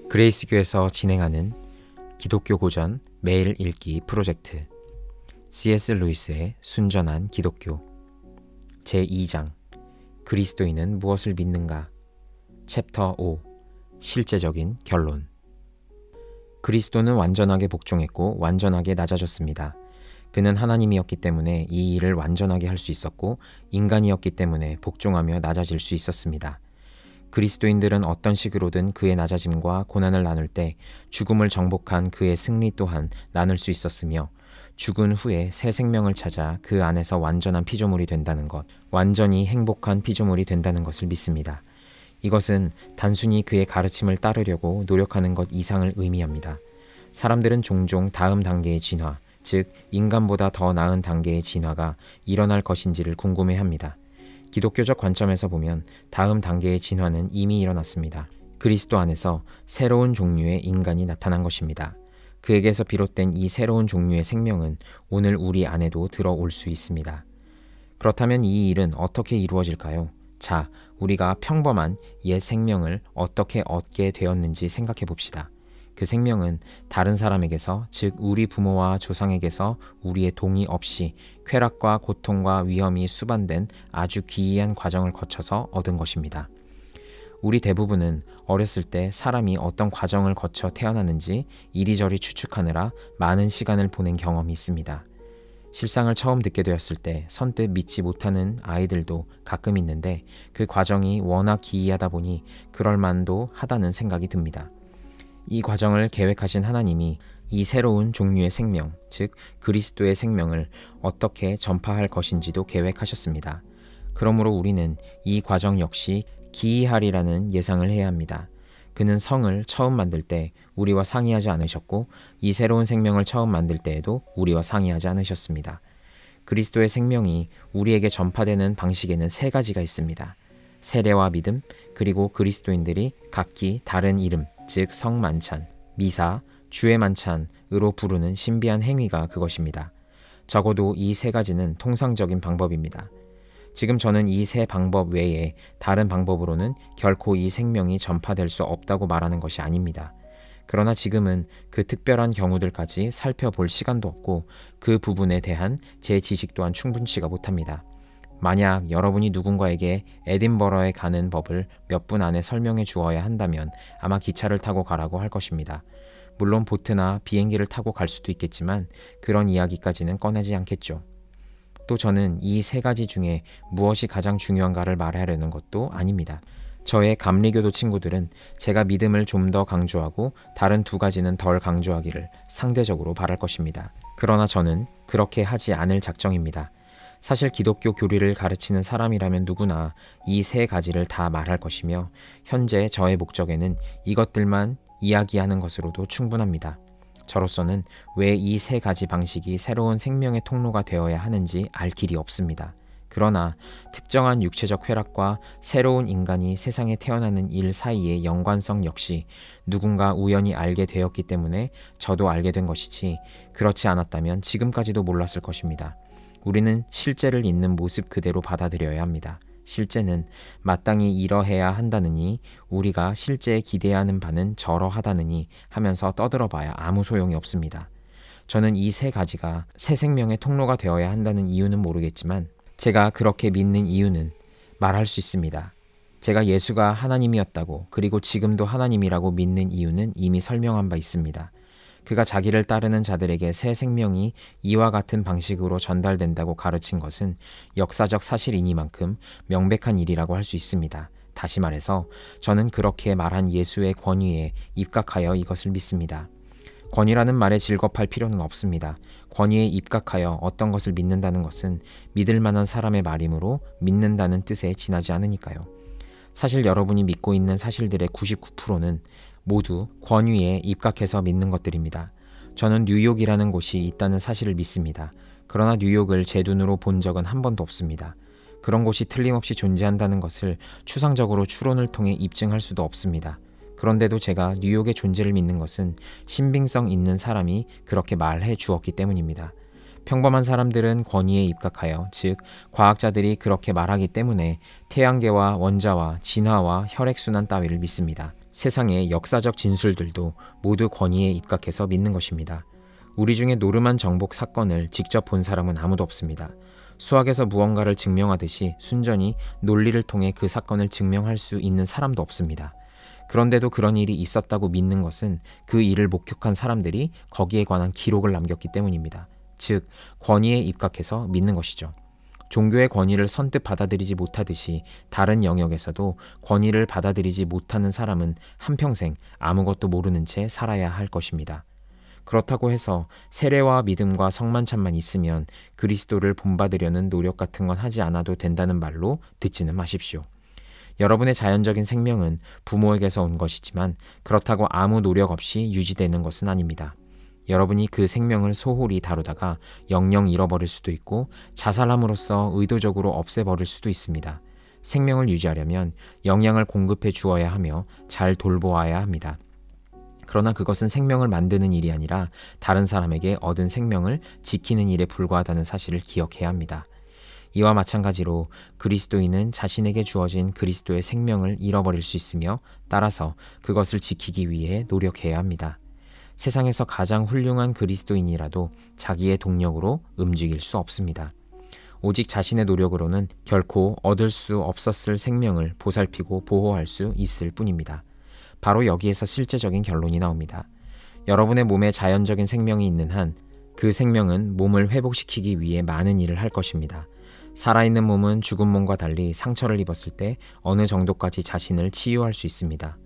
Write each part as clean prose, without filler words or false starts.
그레이스교에서 진행하는 기독교 고전 매일 읽기 프로젝트 C.S. 루이스의 순전한 기독교 제2장 그리스도인은 무엇을 믿는가 챕터 5 실제적인 결론 그리스도는 완전하게 복종했고 완전하게 낮아졌습니다. 그는 하나님이었기 때문에 이 일을 완전하게 할 수 있었고 인간이었기 때문에 복종하며 낮아질 수 있었습니다. 그리스도인들은 어떤 식으로든 그의 낮아짐과 고난을 나눌 때 죽음을 정복한 그의 승리 또한 나눌 수 있었으며 죽은 후에 새 생명을 찾아 그 안에서 완전한 피조물이 된다는 것, 완전히 행복한 피조물이 된다는 것을 믿습니다. 이것은 단순히 그의 가르침을 따르려고 노력하는 것 이상을 의미합니다. 사람들은 종종 다음 단계의 진화, 즉 인간보다 더 나은 단계의 진화가 일어날 것인지를 궁금해합니다. 기독교적 관점에서 보면 다음 단계의 진화는 이미 일어났습니다. 그리스도 안에서 새로운 종류의 인간이 나타난 것입니다. 그에게서 비롯된 이 새로운 종류의 생명은 오늘 우리 안에도 들어올 수 있습니다. 그렇다면 이 일은 어떻게 이루어질까요? 자, 우리가 평범한 옛 생명을 어떻게 얻게 되었는지 생각해 봅시다. 그 생명은 다른 사람에게서, 즉 우리 부모와 조상에게서 우리의 동의 없이 쾌락과 고통과 위험이 수반된 아주 기이한 과정을 거쳐서 얻은 것입니다. 우리 대부분은 어렸을 때 사람이 어떤 과정을 거쳐 태어나는지 이리저리 추측하느라 많은 시간을 보낸 경험이 있습니다. 실상을 처음 듣게 되었을 때 선뜻 믿지 못하는 아이들도 가끔 있는데 그 과정이 워낙 기이하다 보니 그럴 만도 하다는 생각이 듭니다. 이 과정을 계획하신 하나님이 이 새로운 종류의 생명, 즉 그리스도의 생명을 어떻게 전파할 것인지도 계획하셨습니다. 그러므로 우리는 이 과정 역시 기이하리라는 예상을 해야 합니다. 그는 성을 처음 만들 때 우리와 상의하지 않으셨고 이 새로운 생명을 처음 만들 때에도 우리와 상의하지 않으셨습니다. 그리스도의 생명이 우리에게 전파되는 방식에는 세 가지가 있습니다. 세례와 믿음, 그리고 그리스도인들이 각기 다른 이름, 즉 성만찬, 미사, 주의 만찬으로 부르는 신비한 행위가 그것입니다. 적어도 이 세 가지는 통상적인 방법입니다. 지금 저는 이 세 방법 외에 다른 방법으로는 결코 이 생명이 전파될 수 없다고 말하는 것이 아닙니다. 그러나 지금은 그 특별한 경우들까지 살펴볼 시간도 없고 그 부분에 대한 제 지식 또한 충분치가 못합니다. 만약 여러분이 누군가에게 에딘버러에 가는 법을 몇 분 안에 설명해 주어야 한다면 아마 기차를 타고 가라고 할 것입니다. 물론 보트나 비행기를 타고 갈 수도 있겠지만 그런 이야기까지는 꺼내지 않겠죠. 또 저는 이 세 가지 중에 무엇이 가장 중요한가를 말하려는 것도 아닙니다. 저의 감리교도 친구들은 제가 믿음을 좀 더 강조하고 다른 두 가지는 덜 강조하기를 상대적으로 바랄 것입니다. 그러나 저는 그렇게 하지 않을 작정입니다. 사실 기독교 교리를 가르치는 사람이라면 누구나 이 세 가지를 다 말할 것이며 현재 저의 목적에는 이것들만 이야기하는 것으로도 충분합니다. 저로서는 왜 이 세 가지 방식이 새로운 생명의 통로가 되어야 하는지 알 길이 없습니다. 그러나 특정한 육체적 쾌락과 새로운 인간이 세상에 태어나는 일 사이의 연관성 역시 누군가 우연히 알게 되었기 때문에 저도 알게 된 것이지 그렇지 않았다면 지금까지도 몰랐을 것입니다. 우리는 실제를 있는 모습 그대로 받아들여야 합니다. 실제는 마땅히 이러해야 한다느니 우리가 실제에 기대하는 바는 저러하다느니 하면서 떠들어봐야 아무 소용이 없습니다. 저는 이 세 가지가 새 생명의 통로가 되어야 한다는 이유는 모르겠지만 제가 그렇게 믿는 이유는 말할 수 있습니다. 제가 예수가 하나님이었다고 그리고 지금도 하나님이라고 믿는 이유는 이미 설명한 바 있습니다. 그가 자기를 따르는 자들에게 새 생명이 이와 같은 방식으로 전달된다고 가르친 것은 역사적 사실이니만큼 명백한 일이라고 할 수 있습니다. 다시 말해서 저는 그렇게 말한 예수의 권위에 입각하여 이것을 믿습니다. 권위라는 말에 질겁할 필요는 없습니다. 권위에 입각하여 어떤 것을 믿는다는 것은 믿을 만한 사람의 말이므로 믿는다는 뜻에 지나지 않으니까요. 사실 여러분이 믿고 있는 사실들의 99%는 모두 권위에 입각해서 믿는 것들입니다. 저는 뉴욕이라는 곳이 있다는 사실을 믿습니다. 그러나 뉴욕을 제 눈으로 본 적은 한 번도 없습니다. 그런 곳이 틀림없이 존재한다는 것을 추상적으로 추론을 통해 입증할 수도 없습니다. 그런데도 제가 뉴욕의 존재를 믿는 것은 신빙성 있는 사람이 그렇게 말해 주었기 때문입니다. 평범한 사람들은 권위에 입각하여, 즉 과학자들이 그렇게 말하기 때문에 태양계와 원자와 진화와 혈액순환 따위를 믿습니다. 세상의 역사적 진술들도 모두 권위에 입각해서 믿는 것입니다. 우리 중에 노르만 정복 사건을 직접 본 사람은 아무도 없습니다. 수학에서 무언가를 증명하듯이 순전히 논리를 통해 그 사건을 증명할 수 있는 사람도 없습니다. 그런데도 그런 일이 있었다고 믿는 것은 그 일을 목격한 사람들이 거기에 관한 기록을 남겼기 때문입니다. 즉, 권위에 입각해서 믿는 것이죠. 종교의 권위를 선뜻 받아들이지 못하듯이 다른 영역에서도 권위를 받아들이지 못하는 사람은 한평생 아무것도 모르는 채 살아야 할 것입니다. 그렇다고 해서 세례와 믿음과 성만찬만 있으면 그리스도를 본받으려는 노력 같은 건 하지 않아도 된다는 말로 듣지는 마십시오. 여러분의 자연적인 생명은 부모에게서 온 것이지만 그렇다고 아무 노력 없이 유지되는 것은 아닙니다. 여러분이 그 생명을 소홀히 다루다가 영영 잃어버릴 수도 있고 자살함으로써 의도적으로 없애버릴 수도 있습니다. 생명을 유지하려면 영양을 공급해 주어야 하며 잘 돌보아야 합니다. 그러나 그것은 생명을 만드는 일이 아니라 다른 사람에게 얻은 생명을 지키는 일에 불과하다는 사실을 기억해야 합니다. 이와 마찬가지로 그리스도인은 자신에게 주어진 그리스도의 생명을 잃어버릴 수 있으며 따라서 그것을 지키기 위해 노력해야 합니다. 세상에서 가장 훌륭한 그리스도인이라도 자기의 동력으로 움직일 수 없습니다. 오직 자신의 노력으로는 결코 얻을 수 없었을 생명을 보살피고 보호할 수 있을 뿐입니다. 바로 여기에서 실제적인 결론이 나옵니다. 여러분의 몸에 자연적인 생명이 있는 한 그 생명은 몸을 회복시키기 위해 많은 일을 할 것입니다. 살아있는 몸은 죽은 몸과 달리 상처를 입었을 때 어느 정도까지 자신을 치유할 수 있습니다.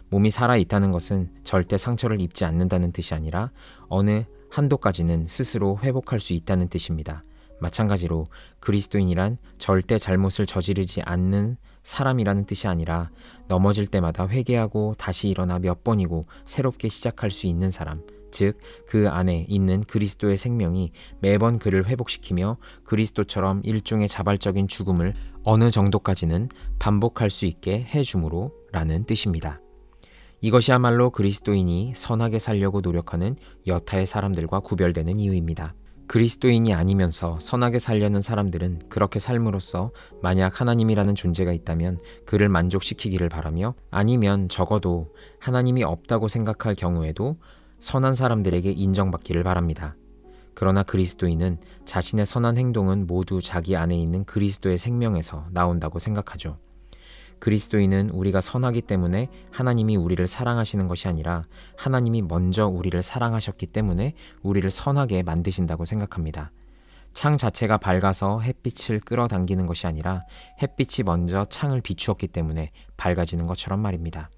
몸이 살아있다는 것은 절대 상처를 입지 않는다는 뜻이 아니라 어느 한도까지는 스스로 회복할 수 있다는 뜻입니다. 마찬가지로 그리스도인이란 절대 잘못을 저지르지 않는 사람이라는 뜻이 아니라 넘어질 때마다 회개하고 다시 일어나 몇 번이고 새롭게 시작할 수 있는 사람, 즉 그 안에 있는 그리스도의 생명이 매번 그를 회복시키며 그리스도처럼 일종의 자발적인 죽음을 어느 정도까지는 반복할 수 있게 해주므로 라는 뜻입니다. 이것이야말로 그리스도인이 선하게 살려고 노력하는 여타의 사람들과 구별되는 이유입니다. 그리스도인이 아니면서 선하게 살려는 사람들은 그렇게 삶으로써 만약 하나님이라는 존재가 있다면 그를 만족시키기를 바라며 아니면 적어도 하나님이 없다고 생각할 경우에도 선한 사람들에게 인정받기를 바랍니다. 그러나 그리스도인은 자신의 선한 행동은 모두 자기 안에 있는 그리스도의 생명에서 나온다고 생각하죠. 그리스도인은 우리가 선하기 때문에 하나님이 우리를 사랑하시는 것이 아니라 하나님이 먼저 우리를 사랑하셨기 때문에 우리를 선하게 만드신다고 생각합니다. 창 자체가 밝아서 햇빛을 끌어당기는 것이 아니라 햇빛이 먼저 창을 비추었기 때문에 밝아지는 것처럼 말입니다.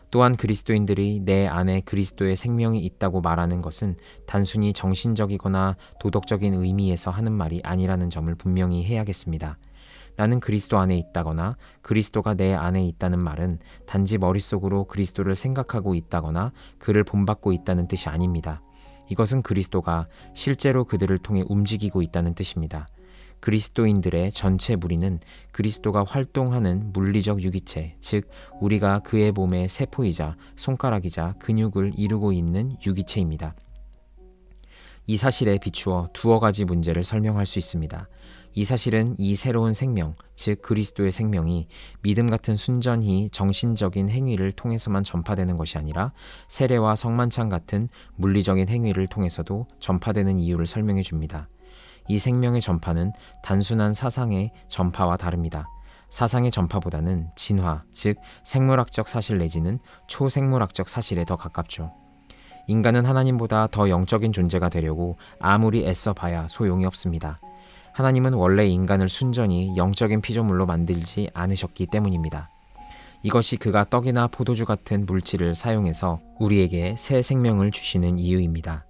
또한 그리스도인들이 내 안에 그리스도의 생명이 있다고 말하는 것은 단순히 정신적이거나 도덕적인 의미에서 하는 말이 아니라는 점을 분명히 해야겠습니다. 나는 그리스도 안에 있다거나 그리스도가 내 안에 있다는 말은 단지 머릿속으로 그리스도를 생각하고 있다거나 그를 본받고 있다는 뜻이 아닙니다. 이것은 그리스도가 실제로 그들을 통해 움직이고 있다는 뜻입니다. 그리스도인들의 전체 무리는 그리스도가 활동하는 물리적 유기체, 즉 우리가 그의 몸의 세포이자 손가락이자 근육을 이루고 있는 유기체입니다. 이 사실에 비추어 두어 가지 문제를 설명할 수 있습니다. 이 사실은 이 새로운 생명, 즉 그리스도의 생명이 믿음 같은 순전히 정신적인 행위를 통해서만 전파되는 것이 아니라 세례와 성만찬 같은 물리적인 행위를 통해서도 전파되는 이유를 설명해 줍니다. 이 생명의 전파는 단순한 사상의 전파와 다릅니다. 사상의 전파보다는 진화, 즉 생물학적 사실 내지는 초생물학적 사실에 더 가깝죠. 인간은 하나님보다 더 영적인 존재가 되려고 아무리 애써봐야 소용이 없습니다. 하나님은 원래 인간을 순전히 영적인 피조물로 만들지 않으셨기 때문입니다. 이것이 그가 떡이나 포도주 같은 물질을 사용해서 우리에게 새 생명을 주시는 이유입니다.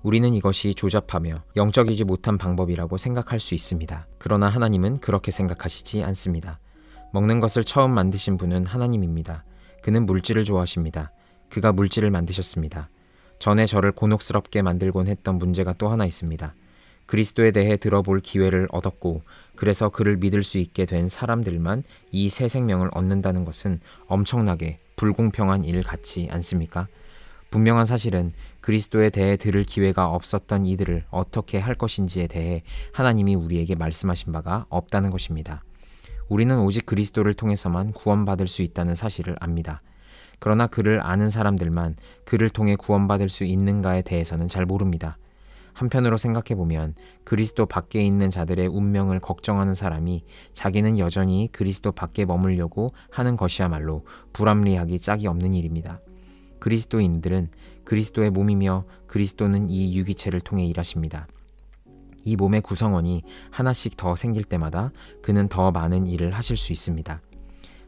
우리는 이것이 조잡하며 영적이지 못한 방법이라고 생각할 수 있습니다. 그러나 하나님은 그렇게 생각하시지 않습니다. 먹는 것을 처음 만드신 분은 하나님입니다. 그는 물질을 좋아하십니다. 그가 물질을 만드셨습니다. 전에 저를 곤혹스럽게 만들곤 했던 문제가 또 하나 있습니다. 그리스도에 대해 들어볼 기회를 얻었고 그래서 그를 믿을 수 있게 된 사람들만 이 새 생명을 얻는다는 것은 엄청나게 불공평한 일 같지 않습니까? 분명한 사실은 그리스도에 대해 들을 기회가 없었던 이들을 어떻게 할 것인지에 대해 하나님이 우리에게 말씀하신 바가 없다는 것입니다. 우리는 오직 그리스도를 통해서만 구원받을 수 있다는 사실을 압니다. 그러나 그를 아는 사람들만 그를 통해 구원받을 수 있는가에 대해서는 잘 모릅니다. 한편으로 생각해보면 그리스도 밖에 있는 자들의 운명을 걱정하는 사람이 자기는 여전히 그리스도 밖에 머물려고 하는 것이야말로 불합리하기 짝이 없는 일입니다. 그리스도인들은 그리스도의 몸이며 그리스도는 이 유기체를 통해 일하십니다. 이 몸의 구성원이 하나씩 더 생길 때마다 그는 더 많은 일을 하실 수 있습니다.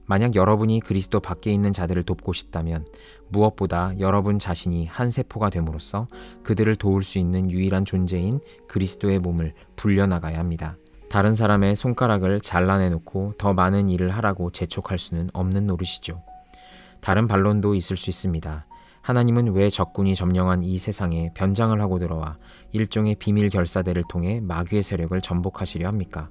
만약 여러분이 그리스도 밖에 있는 자들을 돕고 싶다면 무엇보다 여러분 자신이 한 세포가 됨으로써 그들을 도울 수 있는 유일한 존재인 그리스도의 몸을 불려나가야 합니다. 다른 사람의 손가락을 잘라내놓고 더 많은 일을 하라고 재촉할 수는 없는 노릇이죠. 다른 반론도 있을 수 있습니다. 하나님은 왜 적군이 점령한 이 세상에 변장을 하고 들어와 일종의 비밀 결사대를 통해 마귀의 세력을 전복하시려 합니까?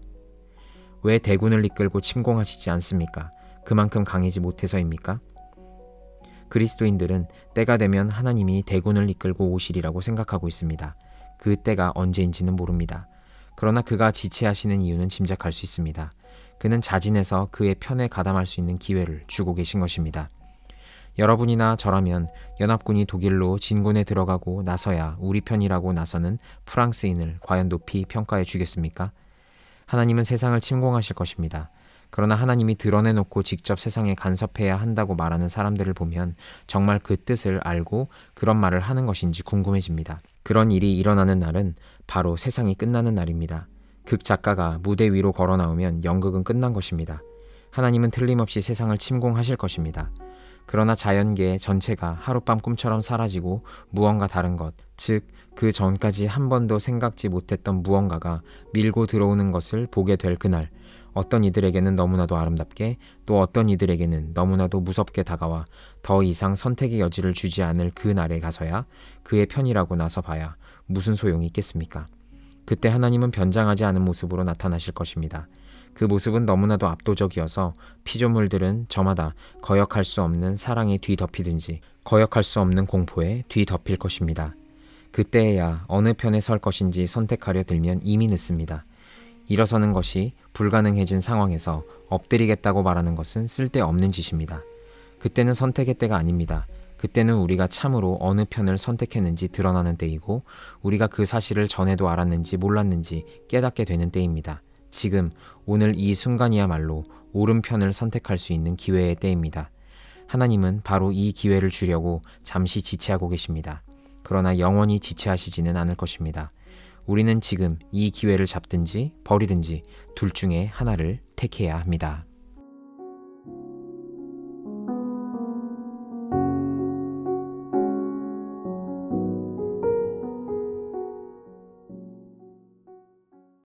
왜 대군을 이끌고 침공하시지 않습니까? 그만큼 강해지 못해서입니까? 그리스도인들은 때가 되면 하나님이 대군을 이끌고 오시리라고 생각하고 있습니다. 그 때가 언제인지는 모릅니다. 그러나 그가 지체하시는 이유는 짐작할 수 있습니다. 그는 자진해서 그의 편에 가담할 수 있는 기회를 주고 계신 것입니다. 여러분이나 저라면 연합군이 독일로 진군에 들어가고 나서야 우리 편이라고 나서는 프랑스인을 과연 높이 평가해 주겠습니까? 하나님은 세상을 침공하실 것입니다. 그러나 하나님이 드러내놓고 직접 세상에 간섭해야 한다고 말하는 사람들을 보면 정말 그 뜻을 알고 그런 말을 하는 것인지 궁금해집니다. 그런 일이 일어나는 날은 바로 세상이 끝나는 날입니다. 극 작가가 무대 위로 걸어 나오면 연극은 끝난 것입니다. 하나님은 틀림없이 세상을 침공하실 것입니다. 그러나 자연계 전체가 하룻밤 꿈처럼 사라지고 무언가 다른 것, 즉 그 전까지 한 번도 생각지 못했던 무언가가 밀고 들어오는 것을 보게 될 그날, 어떤 이들에게는 너무나도 아름답게, 또 어떤 이들에게는 너무나도 무섭게 다가와 더 이상 선택의 여지를 주지 않을 그 날에 가서야 그의 편이라고 나서 봐야 무슨 소용이 있겠습니까? 그때 하나님은 변장하지 않은 모습으로 나타나실 것입니다. 그 모습은 너무나도 압도적이어서 피조물들은 저마다 거역할 수 없는 사랑에 뒤덮이든지 거역할 수 없는 공포에 뒤덮일 것입니다. 그때에야 어느 편에 설 것인지 선택하려 들면 이미 늦습니다. 일어서는 것이 불가능해진 상황에서 엎드리겠다고 말하는 것은 쓸데없는 짓입니다. 그때는 선택의 때가 아닙니다. 그때는 우리가 참으로 어느 편을 선택했는지 드러나는 때이고 우리가 그 사실을 전에도 알았는지 몰랐는지 깨닫게 되는 때입니다. 지금 오늘 이 순간이야말로 옳은 편을 선택할 수 있는 기회의 때입니다. 하나님은 바로 이 기회를 주려고 잠시 지체하고 계십니다. 그러나 영원히 지체하시지는 않을 것입니다. 우리는 지금 이 기회를 잡든지 버리든지 둘 중에 하나를 택해야 합니다.